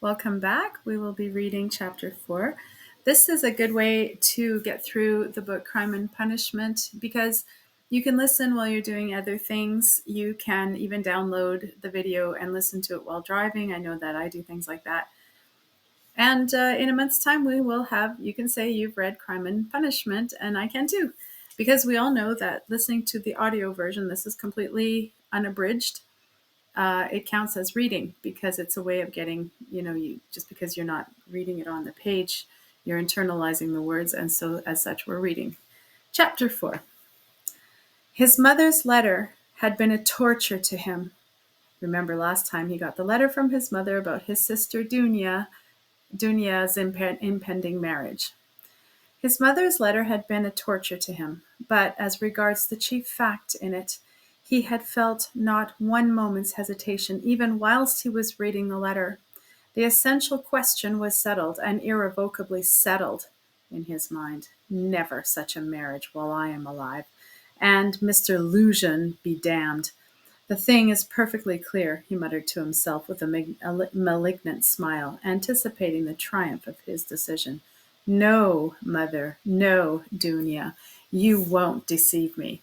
Welcome back. We will be reading chapter 4. This is a good way to get through the book Crime and Punishment because you can listen while you're doing other things. You can even download the video and listen to it while driving. I know that I do things like that. And in a month's time, you can say you've read Crime and Punishment, and I can too. Because we all know that listening to the audio version, this is completely unabridged. It counts as reading because it's a way of getting, just because you're not reading it on the page, you're internalizing the words. And so as such, we're reading. Chapter 4. His mother's letter had been a torture to him. Remember last time he got the letter from his mother about his sister Dounia's impending marriage. His mother's letter had been a torture to him, but as regards the chief fact in it, he had felt not one moment's hesitation, even whilst he was reading the letter. The essential question was settled, and irrevocably settled in his mind. Never such a marriage while I am alive. And Mr. Luzhin be damned. The thing is perfectly clear, he muttered to himself with a malignant smile, anticipating the triumph of his decision. No, mother, no, Dounia, you won't deceive me.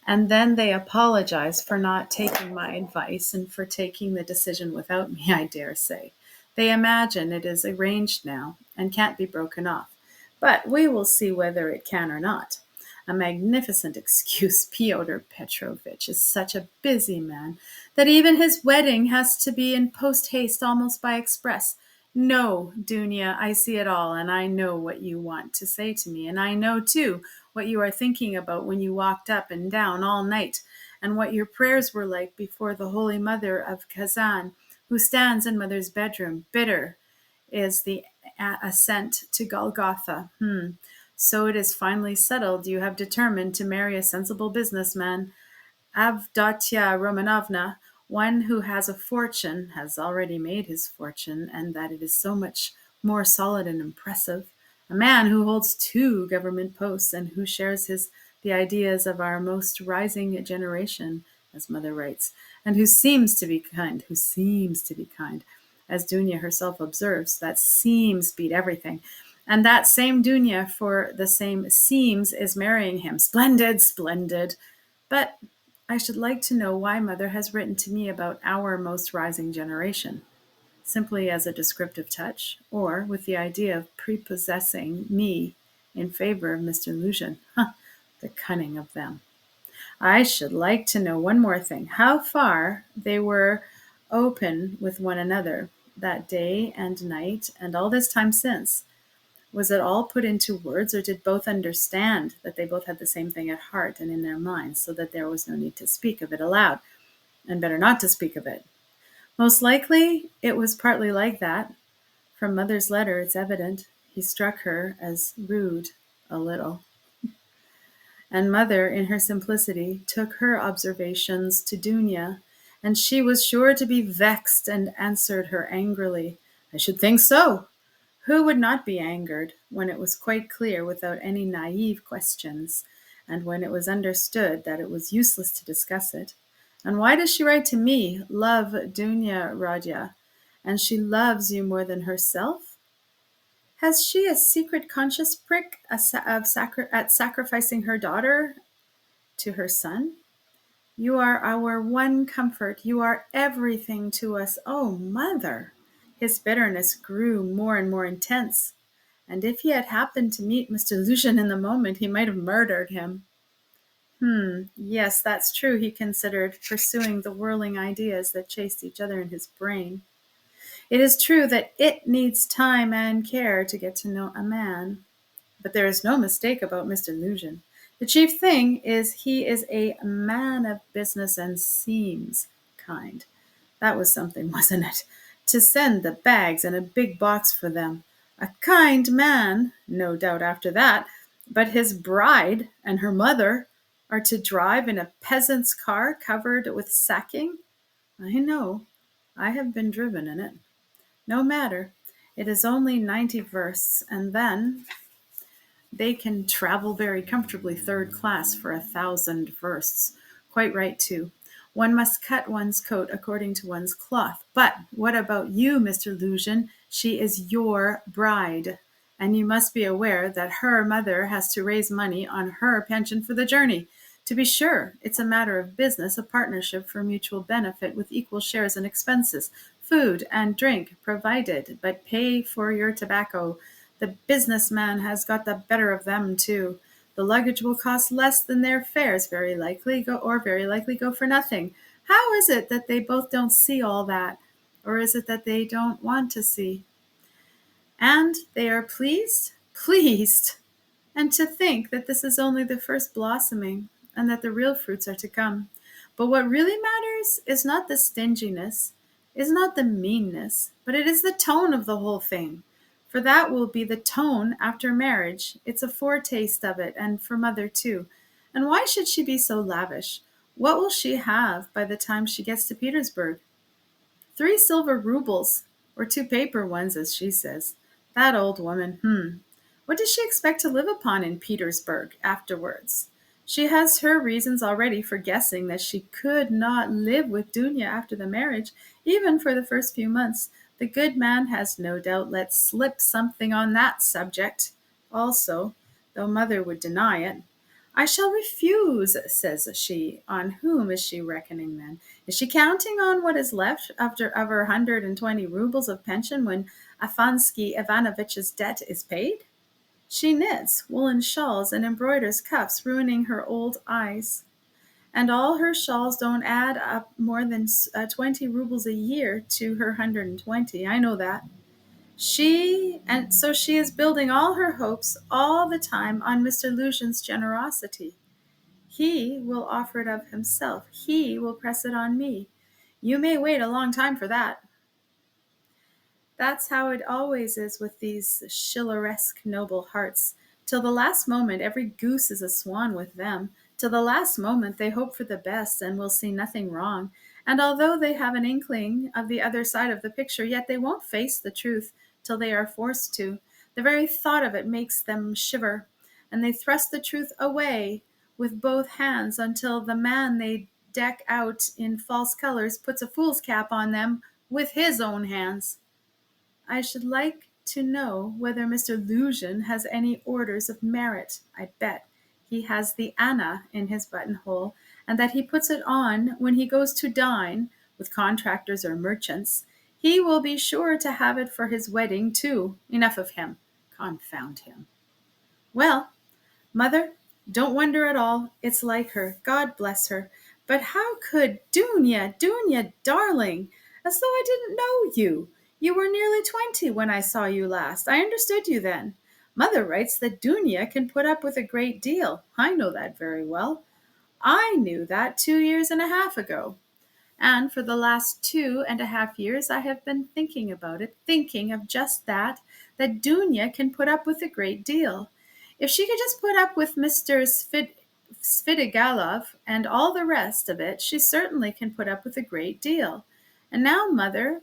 And then they apologize for not taking my advice and for taking the decision without me, I dare say. They imagine it is arranged now and can't be broken off. But we will see whether it can or not. A magnificent excuse. Pyotr Petrovitch is such a busy man that even his wedding has to be in post-haste almost by express. No, Dounia, I see it all, and I know what you want to say to me, and I know, too, what you are thinking about when you walked up and down all night, and what your prayers were like before the Holy Mother of Kazan, who stands in Mother's bedroom. Bitter is the ascent to Golgotha. So it is finally settled. You have determined to marry a sensible businessman. Avdotya Romanovna, one who has a fortune, has already made his fortune, and that it is so much more solid and impressive. A man who holds 2 government posts and who shares the ideas of our most rising generation, as Mother writes, and who seems to be kind, as Dounia herself observes. That seems beat everything. And that same Dounia, for the same seems, is marrying him. Splendid, splendid. But I should like to know why Mother has written to me about our most rising generation, simply as a descriptive touch, or with the idea of prepossessing me in favor of Mr. Luzhin. The cunning of them. I should like to know one more thing, how far they were open with one another that day and night and all this time since. Was it all put into words, or did both understand that they both had the same thing at heart and in their minds, so that there was no need to speak of it aloud, and better not to speak of it? Most likely it was partly like that. From Mother's letter it's evident he struck her as rude a little. And Mother, in her simplicity, took her observations to Dounia, and she was sure to be vexed and answered her angrily. I should think so. Who would not be angered when it was quite clear without any naive questions, and when it was understood that it was useless to discuss it? And why does she write to me, love Dounia Radya, and she loves you more than herself? Has she a secret conscience prick at sacrificing her daughter to her son? You are our one comfort. You are everything to us. Oh, Mother! His bitterness grew more and more intense. And if he had happened to meet Mr. Luzhin in the moment, he might have murdered him. Yes, that's true, he considered, pursuing the whirling ideas that chased each other in his brain. It is true that it needs time and care to get to know a man. But there is no mistake about Mr. Luzhin. The chief thing is he is a man of business and seems kind. That was something, wasn't it? To send the bags and a big box for them. A kind man, no doubt after that, but his bride and her mother are to drive in a peasant's car covered with sacking? I know. I have been driven in it. No matter. It is only 90 versts, and then they can travel very comfortably 3rd class for 1,000 versts. Quite right, too. One must cut one's coat according to one's cloth. But what about you, Mr. Luzhin? She is your bride, and you must be aware that her mother has to raise money on her pension for the journey. To be sure, it's a matter of business, a partnership for mutual benefit with equal shares in expenses, food and drink provided, but pay for your tobacco. The businessman has got the better of them, too. The luggage will cost less than their fares, very likely go for nothing. How is it that they both don't see all that? Or is it that they don't want to see? And they are pleased? Pleased! And to think that this is only the first blossoming, and that the real fruits are to come. But what really matters is not the stinginess, is not the meanness, but it is the tone of the whole thing. For that will be the tone after marriage. It's a foretaste of it, and for mother too. And why should she be so lavish? What will she have by the time she gets to Petersburg? 3 silver roubles, or 2 paper ones, as she says. That old woman. What does she expect to live upon in Petersburg afterwards? She has her reasons already for guessing that she could not live with Dounia after the marriage, even for the first few months. The good man has no doubt let slip something on that subject also, though mother would deny it. I shall refuse, says she. On whom is she reckoning then? Is she counting on what is left after of her 120 roubles of pension when Afansky Ivanovitch's debt is paid? She knits woolen shawls and embroiders cuffs, ruining her old eyes. And all her shawls don't add up more than 20 roubles a year to her 120. I know that. So she is building all her hopes all the time on Mr. Luzhin's generosity. He will offer it of himself. He will press it on me. You may wait a long time for that. That's how it always is with these Schilleresque noble hearts. Till the last moment, every goose is a swan with them. Till the last moment, they hope for the best and will see nothing wrong. And although they have an inkling of the other side of the picture, yet they won't face the truth till they are forced to. The very thought of it makes them shiver, and they thrust the truth away with both hands until the man they deck out in false colors puts a fool's cap on them with his own hands. I should like to know whether Mr. Luzhin has any orders of merit. I bet he has the Anna in his buttonhole, and that he puts it on when he goes to dine with contractors or merchants. He will be sure to have it for his wedding, too. Enough of him. Confound him. Well, mother, don't wonder at all. It's like her. God bless her. But how could Dounia, darling, as though I didn't know you. You were nearly 20 when I saw you last. I understood you then. Mother writes that Dounia can put up with a great deal. I know that very well. I knew that 2 years and a half ago. And for the last 2.5 years, I have been thinking about it, thinking of just that Dounia can put up with a great deal. If she could just put up with Mr. Svidigalov and all the rest of it, she certainly can put up with a great deal. And now mother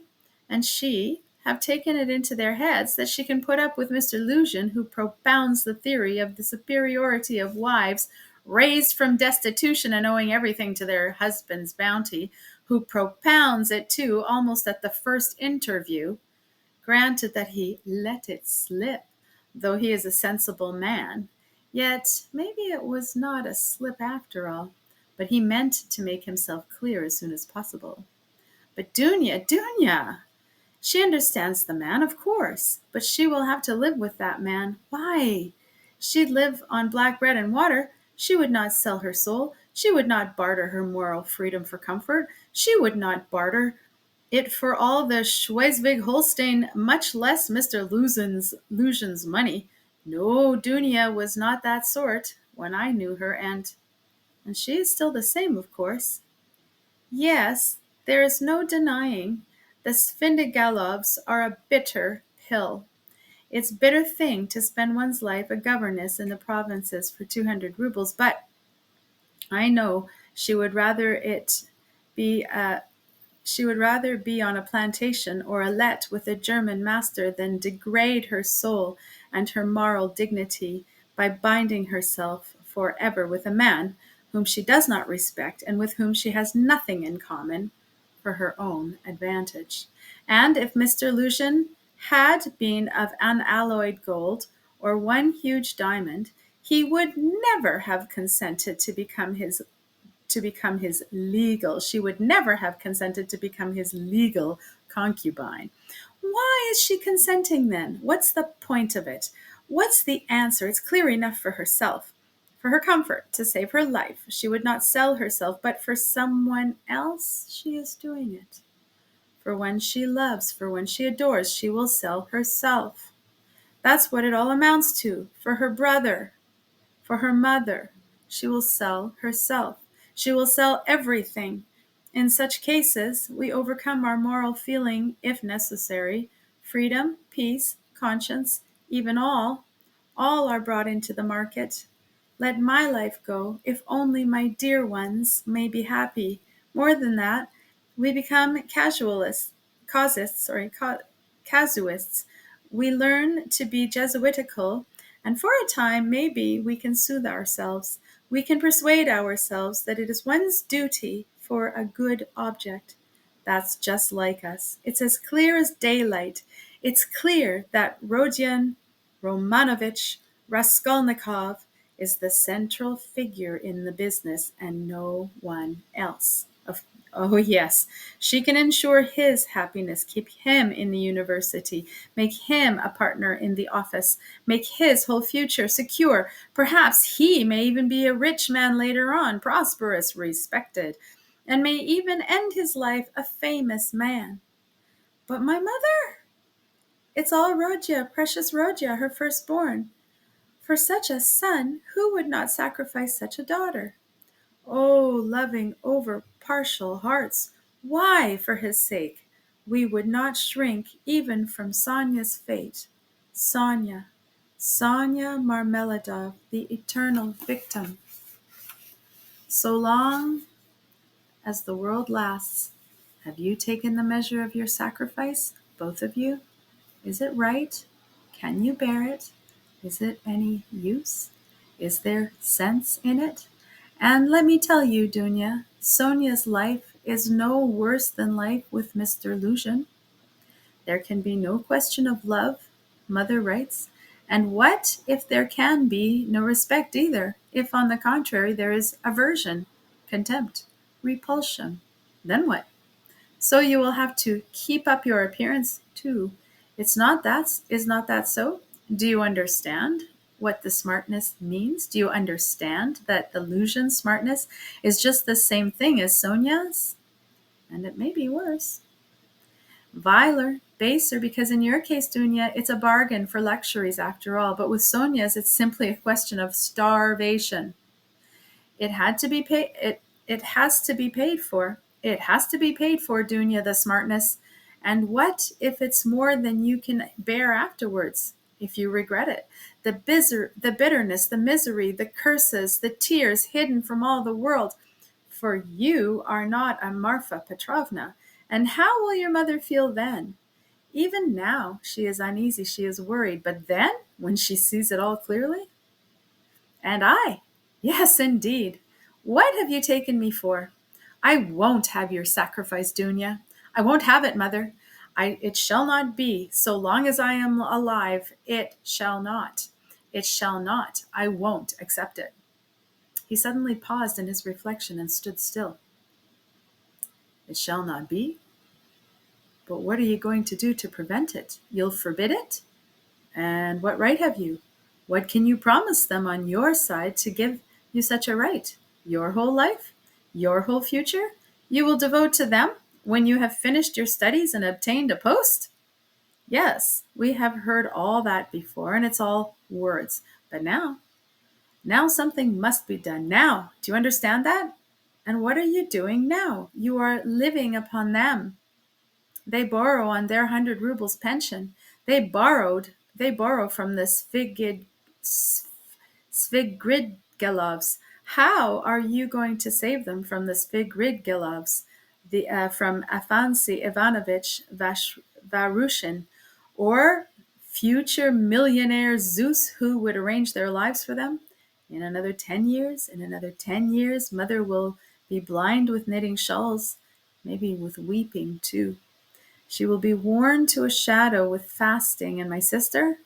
and she have taken it into their heads that she can put up with Mr. Luzhin, who propounds the theory of the superiority of wives raised from destitution and owing everything to their husband's bounty, who propounds it too almost at the first interview. Granted that he let it slip, though he is a sensible man, yet maybe it was not a slip after all, but he meant to make himself clear as soon as possible. But Dounia, she understands the man, of course, but she will have to live with that man. Why? She'd live on black bread and water. She would not sell her soul. She would not barter her moral freedom for comfort. She would not barter it for all the Schleswig-Holstein, much less Mr. Luzhin's money. No, Dounia was not that sort when I knew her, and she is still the same, of course. Yes, there is no denying the Svindigalovs are a bitter pill. It's a bitter thing to spend one's life a governess in the provinces for 200 roubles, but I know she would rather be on a plantation or a let with a German master than degrade her soul and her moral dignity by binding herself for ever with a man whom she does not respect, and with whom she has nothing in common, for her own advantage. And if Mr. Luzhin had been of unalloyed gold or one huge diamond, he would never have consented to become his legal. She would never have consented to become his legal concubine. Why is she consenting then? What's the point of it? What's the answer? It's clear enough for herself. For her comfort, to save her life, she would not sell herself, but for someone else she is doing it. For one she loves, for one she adores, she will sell herself. That's what it all amounts to. For her brother, for her mother, she will sell herself. She will sell everything. In such cases, we overcome our moral feeling, if necessary. Freedom, peace, conscience, even all are brought into the market. Let my life go, if only my dear ones may be happy. More than that, we become casuists. We learn to be Jesuitical, and for a time, maybe, we can soothe ourselves. We can persuade ourselves that it is one's duty for a good object. That's just like us. It's as clear as daylight. It's clear that Rodion Romanovich Raskolnikov is the central figure in the business and no one else. Oh, yes, she can ensure his happiness, keep him in the university, make him a partner in the office, make his whole future secure. Perhaps he may even be a rich man later on, prosperous, respected, and may even end his life a famous man. But my mother? It's all Rodya, precious Rodya, her firstborn. For such a son, who would not sacrifice such a daughter? Oh, loving, over-partial hearts, why, for his sake, we would not shrink even from Sonia's fate. Sonia, Sonia Marmeladov, the eternal victim. So long as the world lasts, have you taken the measure of your sacrifice, both of you? Is it right? Can you bear it? Is it any use? Is there sense in it? And let me tell you, Dounia, Sonia's life is no worse than life with Mr. Luzhin. There can be no question of love, mother writes. And what if there can be no respect either? If, on the contrary, there is aversion, contempt, repulsion, then what? So you will have to keep up your appearance too. Is not that so? Do you understand what the smartness means? Do you understand that the Luzhin smartness is just the same thing as Sonia's? And it may be worse. Viler, baser, because in your case, Dounia, it's a bargain for luxuries after all, but with Sonia's, it's simply a question of starvation. It had to be paid. It has to be paid for. It has to be paid for, Dounia, the smartness. And what if it's more than you can bear afterwards? If you regret it, the bitterness, the misery, the curses, the tears hidden from all the world. For you are not a Marfa Petrovna. And how will your mother feel then? Even now, she is uneasy, she is worried. But then, when she sees it all clearly? And I? Yes, indeed. What have you taken me for? I won't have your sacrifice, Dounia. I won't have it, mother. It shall not be. So long as I am alive, it shall not. It shall not. I won't accept it. He suddenly paused in his reflection and stood still. It shall not be? But what are you going to do to prevent it? You'll forbid it? And what right have you? What can you promise them on your side to give you such a right? Your whole life? Your whole future? You will devote to them when you have finished your studies and obtained a post? Yes, we have heard all that before, and it's all words. But now something must be done. Now, do you understand that? And what are you doing now? You are living upon them. They borrow on their 100 rubles pension. They borrow from the Svigridgelovs. How are you going to save them from the Svigridgelovs? From Afancy Ivanovich Varushin, or future millionaire Zeus who would arrange their lives for them? In another 10 years, in another 10 years, mother will be blind with knitting shawls, maybe with weeping too. She will be worn to a shadow with fasting, and my sister?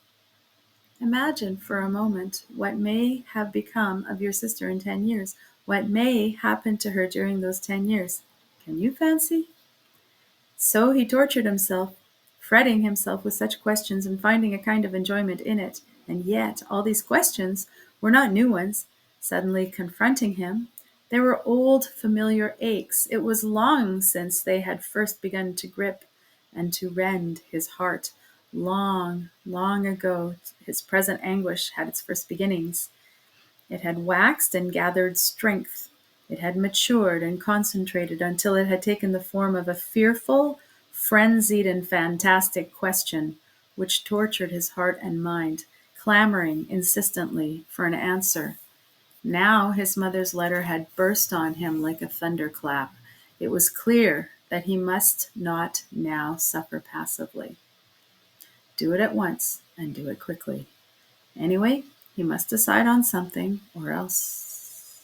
Imagine for a moment what may have become of your sister in 10 years, what may happen to her during those 10 years. Can you fancy? So he tortured himself, fretting himself with such questions and finding a kind of enjoyment in it. And yet, all these questions were not new ones, suddenly confronting him. They were old, familiar aches. It was long since they had first begun to grip and to rend his heart. Long, long ago, his present anguish had its first beginnings. It had waxed and gathered strength. It had matured and concentrated until it had taken the form of a fearful, frenzied, and fantastic question, which tortured his heart and mind, clamoring insistently for an answer. Now his mother's letter had burst on him like a thunderclap. It was clear that he must not now suffer passively. Do it at once, and do it quickly. Anyway, he must decide on something, or else.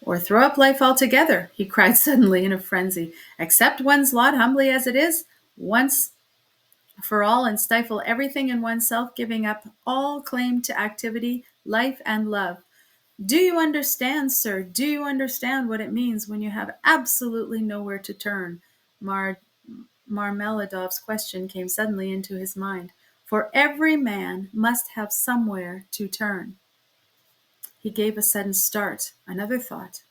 Or throw up life altogether, he cried suddenly in a frenzy. Accept one's lot humbly as it is, once for all, and stifle everything in oneself, giving up all claim to activity, life, and love. Do you understand, sir? Do you understand what it means when you have absolutely nowhere to turn? Marmeladov's question came suddenly into his mind. For every man must have somewhere to turn. He gave a sudden start. Another thought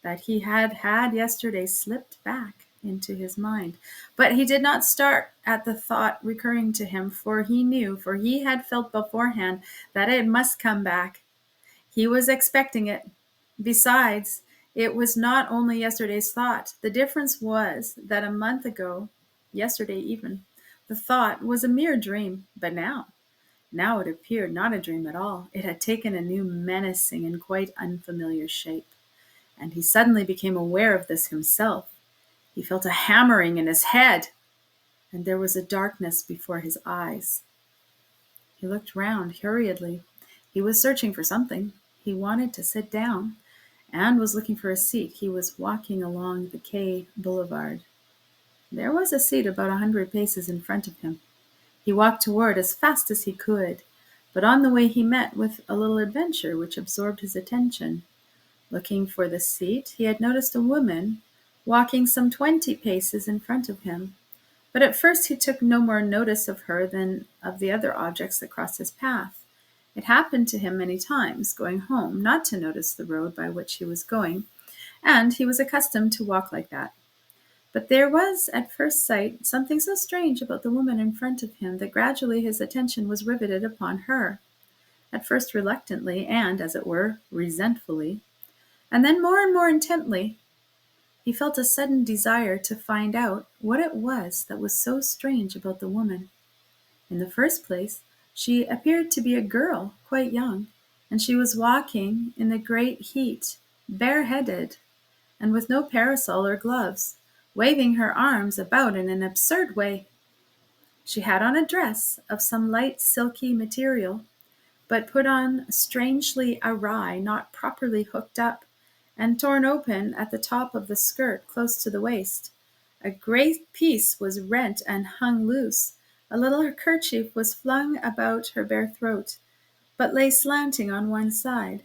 that he had had yesterday slipped back into his mind. But he did not start at the thought recurring to him, for he knew, for he had felt beforehand, that it must come back. He was expecting it. Besides, it was not only yesterday's thought. The difference was that a month ago, yesterday even, the thought was a mere dream. But now it appeared not a dream at all. It had taken a new menacing and quite unfamiliar shape. And he suddenly became aware of this himself. He felt a hammering in his head, and there was a darkness before his eyes. He looked round hurriedly. He was searching for something. He wanted to sit down, and was looking for a seat. He was walking along the Quai Boulevard. There was a seat about 100 paces in front of him. He walked toward as fast as he could, but on the way he met with a little adventure which absorbed his attention. Looking for the seat, he had noticed a woman walking some 20 paces in front of him. But at first he took no more notice of her than of the other objects that crossed his path. It happened to him many times, going home, not to notice the road by which he was going, and he was accustomed to walk like that. But there was, at first sight, something so strange about the woman in front of him that gradually his attention was riveted upon her, at first reluctantly and, as it were, resentfully, and then more and more intently. He felt a sudden desire to find out what it was that was so strange about the woman. In the first place, she appeared to be a girl, quite young, and she was walking in the great heat, bareheaded, and with no parasol or gloves, waving her arms about in an absurd way. She had on a dress of some light silky material, but put on strangely awry, not properly hooked up, and torn open at the top of the skirt close to the waist. A great piece was rent and hung loose. A little kerchief was flung about her bare throat, but lay slanting on one side.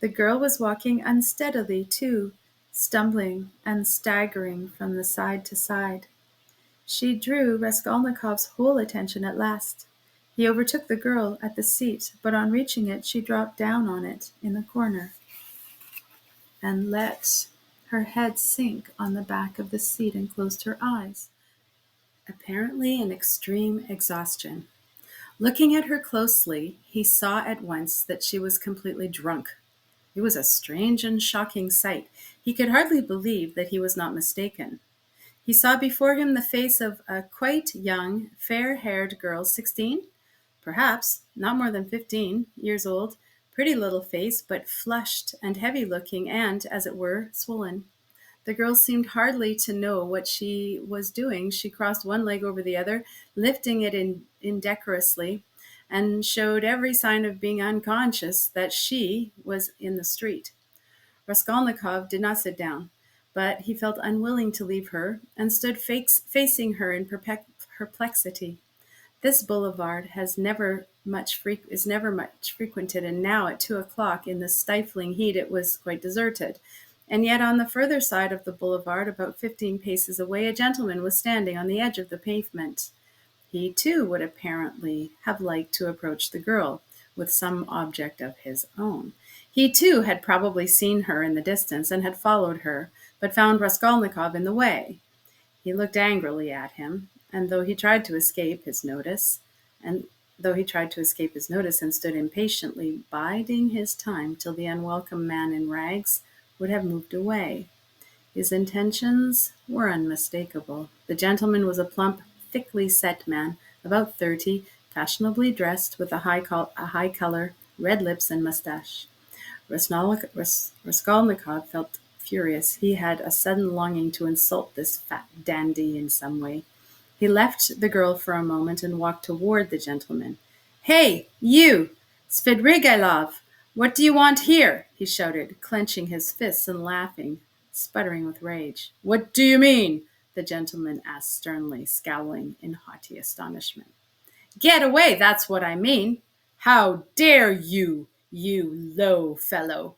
The girl was walking unsteadily, too, stumbling and staggering from the side to side. She drew Raskolnikov's whole attention at last. He overtook the girl at the seat, but on reaching it she dropped down on it in the corner and let her head sink on the back of the seat and closed her eyes, apparently in extreme exhaustion. Looking at her closely, he saw at once that she was completely drunk. It was a strange and shocking sight. He could hardly believe that he was not mistaken. He saw before him the face of a quite young, fair-haired girl, 16, perhaps not more than 15 years old, pretty little face, but flushed and heavy-looking and, as it were, swollen. The girl seemed hardly to know what she was doing. She crossed one leg over the other, lifting it indecorously, and showed every sign of being unconscious that she was in the street. Raskolnikov did not sit down, but he felt unwilling to leave her and stood facing her in perplexity. This boulevard is never much frequented, and now at 2 o'clock in the stifling heat it was quite deserted. And yet on the further side of the boulevard, about 15 paces away, a gentleman was standing on the edge of the pavement. He too would apparently have liked to approach the girl with some object of his own. He too had probably seen her in the distance and had followed her, but found Raskolnikov in the way. He looked angrily at him, and though he tried to escape his notice, and stood impatiently biding his time till the unwelcome man in rags would have moved away. His intentions were unmistakable. The gentleman was a plump, thickly set man, about 30, fashionably dressed, with a high color, red lips, and moustache. Raskolnikov felt furious. He had a sudden longing to insult this fat dandy in some way. He left the girl for a moment and walked toward the gentleman. "Hey, you! Svidrigailov! What do you want here?" he shouted, clenching his fists and laughing, sputtering with rage. "What do you mean?" the gentleman asked sternly, scowling in haughty astonishment. "Get away, that's what I mean." "How dare you, you low fellow!"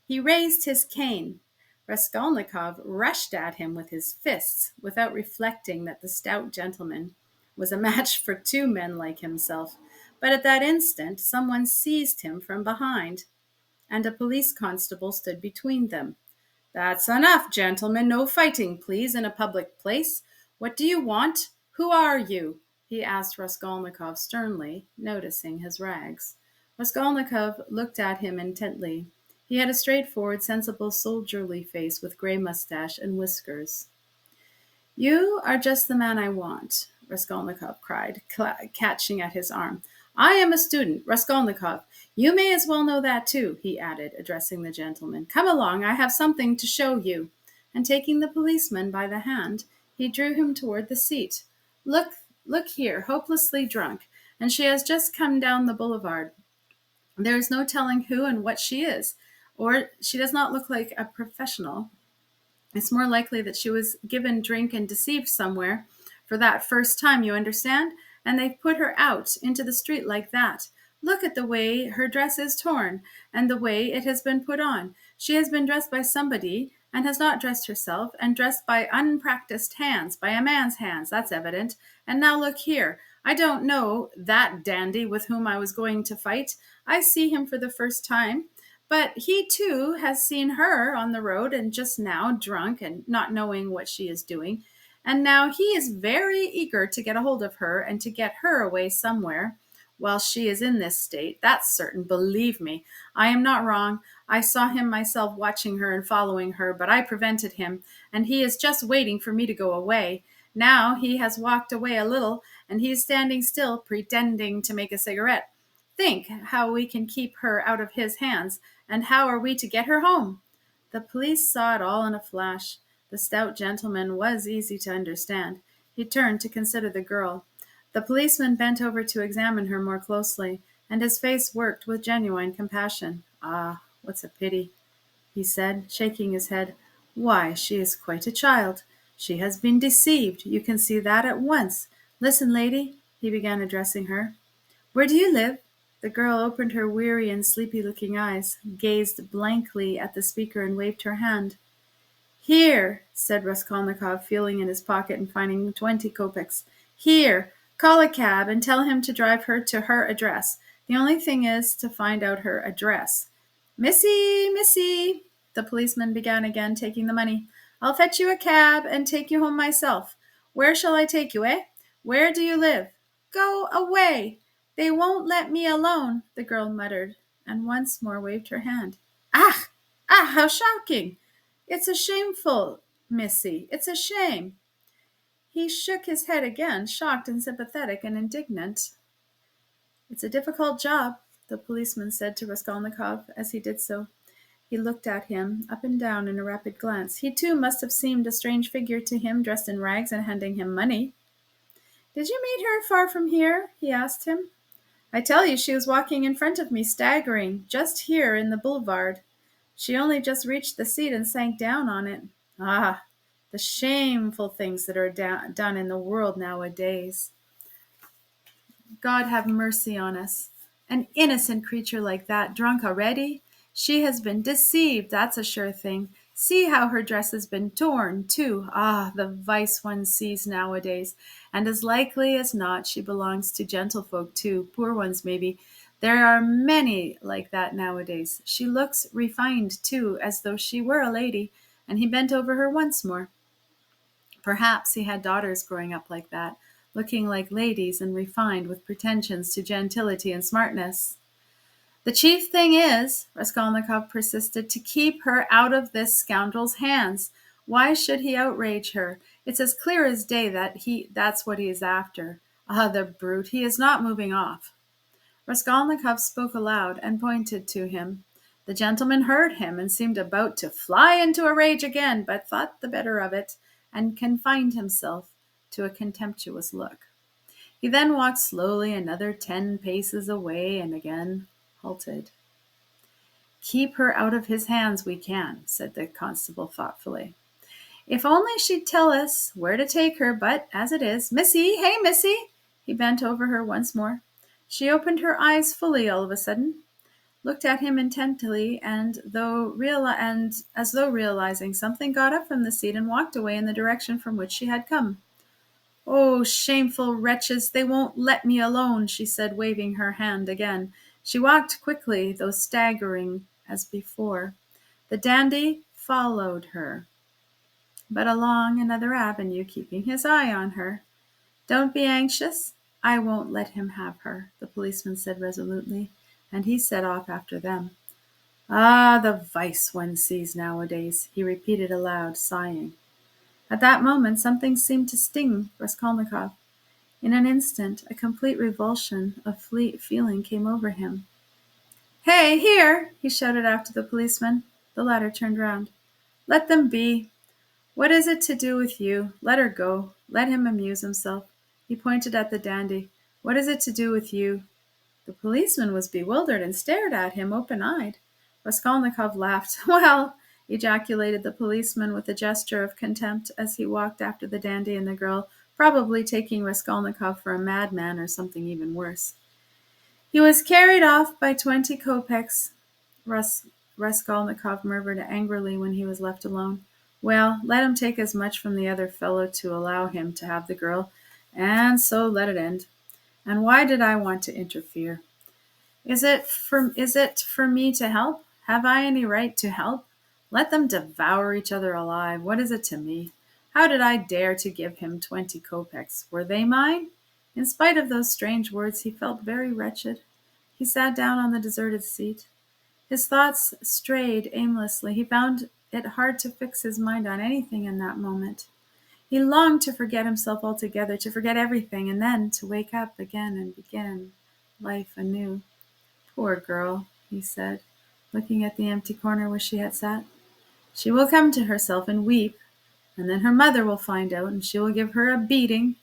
He raised his cane. Raskolnikov rushed at him with his fists, without reflecting that the stout gentleman was a match for two men like himself. But at that instant someone seized him from behind, and a police constable stood between them. "That's enough, gentlemen. No fighting, please, in a public place. What do you want? Who are you?" he asked Raskolnikov sternly, noticing his rags. Raskolnikov looked at him intently. He had a straightforward, sensible, soldierly face with grey moustache and whiskers. "You are just the man I want," Raskolnikov cried, catching at his arm. "I am a student, Raskolnikov. You may as well know that too," he added, addressing the gentleman. "Come along, I have something to show you." And taking the policeman by the hand, he drew him toward the seat. Look here, hopelessly drunk, and she has just come down the boulevard. There is no telling who and what she is, or she does not look like a professional. It's more likely that she was given drink and deceived somewhere for that first time, you understand? And they've put her out into the street like that. Look at the way her dress is torn, and the way it has been put on. She has been dressed by somebody, and has not dressed herself, and dressed by unpracticed hands, by a man's hands, that's evident. And now look here. I don't know that dandy with whom I was going to fight. I see him for the first time. But he, too, has seen her on the road, and just now, drunk and not knowing what she is doing. And now he is very eager to get a hold of her and to get her away somewhere while she is in this state. That's certain, believe me. I am not wrong. I saw him myself watching her and following her, but I prevented him, and he is just waiting for me to go away. Now he has walked away a little, and he is standing still, pretending to make a cigarette. Think how we can keep her out of his hands, and how are we to get her home?" The police saw it all in a flash. The stout gentleman was easy to understand. He turned to consider the girl. The policeman bent over to examine her more closely, and his face worked with genuine compassion. "Ah, what's a pity," he said, shaking his head. "Why, she is quite a child. She has been deceived. You can see that at once. Listen, lady," he began, addressing her. "Where do you live?" The girl opened her weary and sleepy-looking eyes, gazed blankly at the speaker, and waved her hand. "Here," said Raskolnikov, feeling in his pocket and finding 20 kopeks. "Here, call a cab and tell him to drive her to her address. The only thing is to find out her address." Missy, the policeman began again, taking the money. "I'll fetch you a cab and take you home myself. Where shall I take you, eh? Where do you live?" "Go away! They won't let me alone," the girl muttered, and once more waved her hand. "Ah! How shocking! It's a shameful, Missy. It's a shame." He shook his head again, shocked and sympathetic and indignant. "It's a difficult job," the policeman said to Raskolnikov as he did so. He looked at him up and down in a rapid glance. He too must have seemed a strange figure to him, dressed in rags and handing him money. "Did you meet her far from here?" he asked him. I tell you, she was walking in front of me, staggering, just here in the boulevard. She only just reached the seat and sank down on it. Ah, the shameful things that are done in the world nowadays. God have mercy on us. An innocent creature like that, drunk already? She has been deceived, that's a sure thing. See how her dress has been torn, too. Ah, the vice one sees nowadays. And as likely as not, she belongs to gentlefolk, too. Poor ones, maybe. There are many like that nowadays. She looks refined, too, as though she were a lady. And he bent over her once more. Perhaps he had daughters growing up like that, looking like ladies and refined with pretensions to gentility and smartness. The chief thing is, Raskolnikov persisted, to keep her out of this scoundrel's hands. Why should he outrage her? It's as clear as day that's what he is after. Ah, the brute, he is not moving off. Raskolnikov spoke aloud and pointed to him. The gentleman heard him and seemed about to fly into a rage again, but thought the better of it and confined himself to a contemptuous look. He then walked slowly another 10 paces away and again halted. "Keep her out of his hands we can," said the constable thoughtfully. "If only she'd tell us where to take her, but as it is, Missy, hey, Missy!" He bent over her once more. She opened her eyes fully all of a sudden, looked at him intently, and as though realizing something, got up from the seat and walked away in the direction from which she had come. "Oh, shameful wretches, they won't let me alone," she said, waving her hand again. She walked quickly, though staggering as before. The dandy followed her, but along another avenue, keeping his eye on her. "Don't be anxious. I won't let him have her," the policeman said resolutely, and he set off after them. "Ah, the vice one sees nowadays," he repeated aloud, sighing. At that moment something seemed to sting Raskolnikov. In an instant a complete revulsion of feeling came over him. "Hey, here!" he shouted after the policeman. The latter turned round. "Let them be. What is it to do with you? Let her go. Let him amuse himself." He pointed at the dandy. "What is it to do with you?" The policeman was bewildered and stared at him open-eyed. Raskolnikov laughed. "Well," ejaculated the policeman with a gesture of contempt as he walked after the dandy and the girl, probably taking Raskolnikov for a madman or something even worse. "He was carried off by 20 kopeks," Raskolnikov murmured angrily when he was left alone. "Well, let him take as much from the other fellow to allow him to have the girl, and so let it end. And why did I want to interfere? Is it for me to help? Have I any right to help? Let them devour each other alive. What is it to me? How did I dare to give him 20 kopeks? Were they mine?" In spite of those strange words, he felt very wretched. He sat down on the deserted seat. His thoughts strayed aimlessly. He found it hard to fix his mind on anything in that moment. He longed to forget himself altogether, to forget everything, and then to wake up again and begin life anew. "Poor girl," he said, looking at the empty corner where she had sat. "She will come to herself and weep, and then her mother will find out, and she will give her a beating,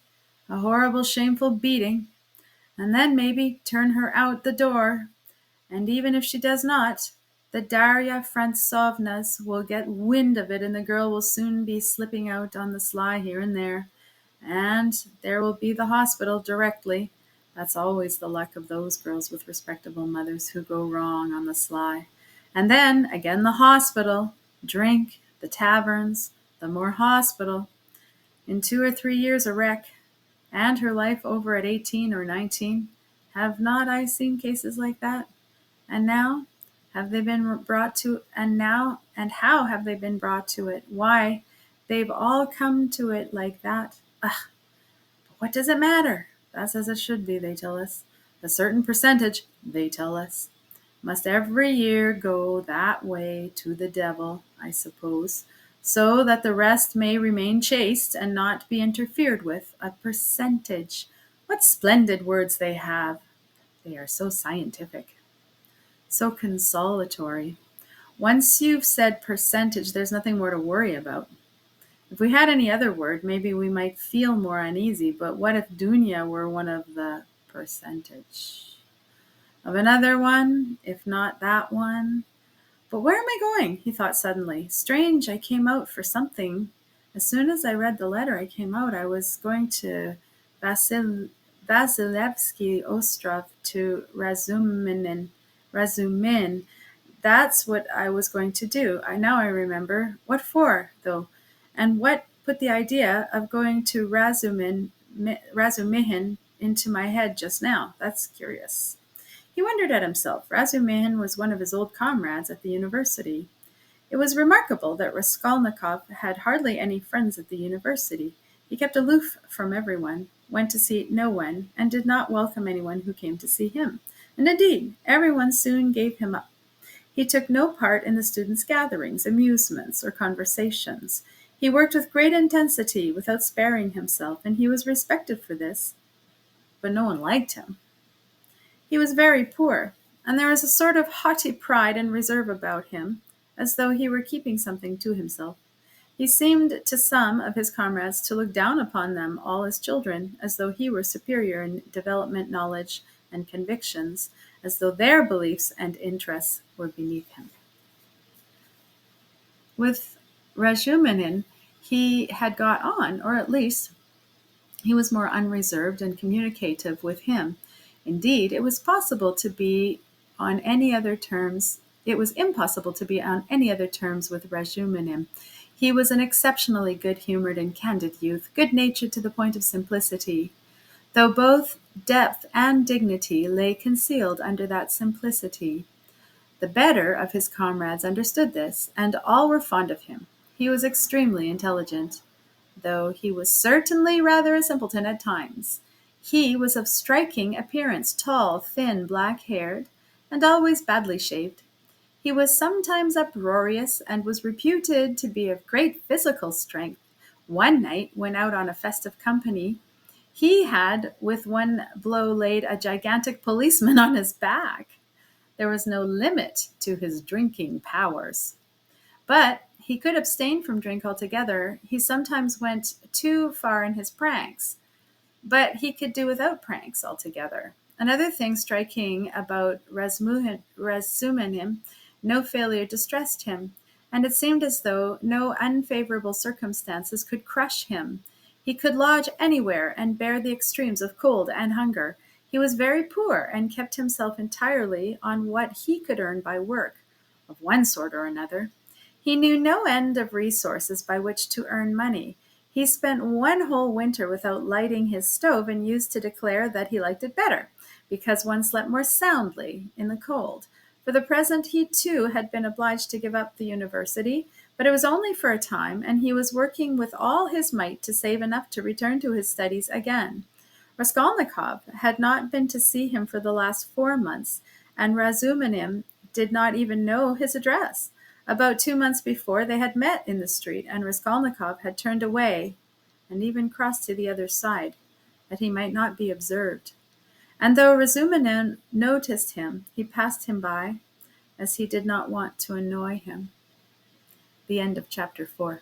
a horrible, shameful beating, and then maybe turn her out the door. And even if she does not, the Darya Frantsovnas will get wind of it, and the girl will soon be slipping out on the sly here and there. And there will be the hospital directly. That's always the luck of those girls with respectable mothers who go wrong on the sly. And then again the hospital, drink, the taverns, the more hospital. In 2 or 3 years a wreck, and her life over at 18 or 19. Have not I seen cases like that? And now have they been brought to and how have they been brought to it? Why, they've all come to it like that. Ugh, but what does it matter? That's as it should be, they tell us. A certain percentage, they tell us, must every year go that way to the devil, I suppose, so that the rest may remain chaste and not be interfered with. A percentage. What splendid words they have. They are so scientific, so consolatory. Once you've said percentage, there's nothing more to worry about. If we had any other word, maybe we might feel more uneasy, but what if Dounia were one of the percentage? of another one, if not that one. But where am I going? He thought suddenly. Strange, I came out for something. As soon as I read the letter, I came out. I was going to Vasilevsky Ostrov to Razumin. That's what I was going to do. Now I remember. What for, though? And what put the idea of going to Razumihin into my head just now? That's curious. He wondered at himself. Razumihin was one of his old comrades at the university. It was remarkable that Raskolnikov had hardly any friends at the university. He kept aloof from everyone, went to see no one, and did not welcome anyone who came to see him. And indeed, everyone soon gave him up. He took no part in the students' gatherings, amusements, or conversations. He worked with great intensity, without sparing himself, and he was respected for this, but no one liked him. He was very poor, and there was a sort of haughty pride and reserve about him, as though he were keeping something to himself. He seemed to some of his comrades to look down upon them all as children, as though he were superior in development, knowledge, and convictions, as though their beliefs and interests were beneath him. With Razuminin he had got on, or at least he was more unreserved and communicative with him. Indeed, it was impossible to be on any other terms with Razuminin. He was an exceptionally good-humored and candid youth, good-natured to the point of simplicity, though both depth and dignity lay concealed under that simplicity. The better of his comrades understood this, and all were fond of him. He was extremely intelligent, though he was certainly rather a simpleton at times. He was of striking appearance, tall, thin, black-haired, and always badly shaved. He was sometimes uproarious, and was reputed to be of great physical strength. One night, when out on a festive company, he had with one blow laid a gigantic policeman on his back. There was no limit to his drinking powers. But he could abstain from drink altogether. He sometimes went too far in his pranks, but he could do without pranks altogether. Another thing striking about Razumihin, no failure distressed him, and it seemed as though no unfavorable circumstances could crush him. He could lodge anywhere and bear the extremes of cold and hunger. He was very poor and kept himself entirely on what he could earn by work, of one sort or another. He knew no end of resources by which to earn money. He spent one whole winter without lighting his stove, and used to declare that he liked it better, because one slept more soundly in the cold. For the present he too had been obliged to give up the university, but it was only for a time, and he was working with all his might to save enough to return to his studies again. Raskolnikov had not been to see him for the last 4 months, and Razumihin did not even know his address. About 2 months before, they had met in the street, and Raskolnikov had turned away and even crossed to the other side, that he might not be observed. And though Razumihin noticed him, he passed him by, as he did not want to annoy him. The end of chapter 4.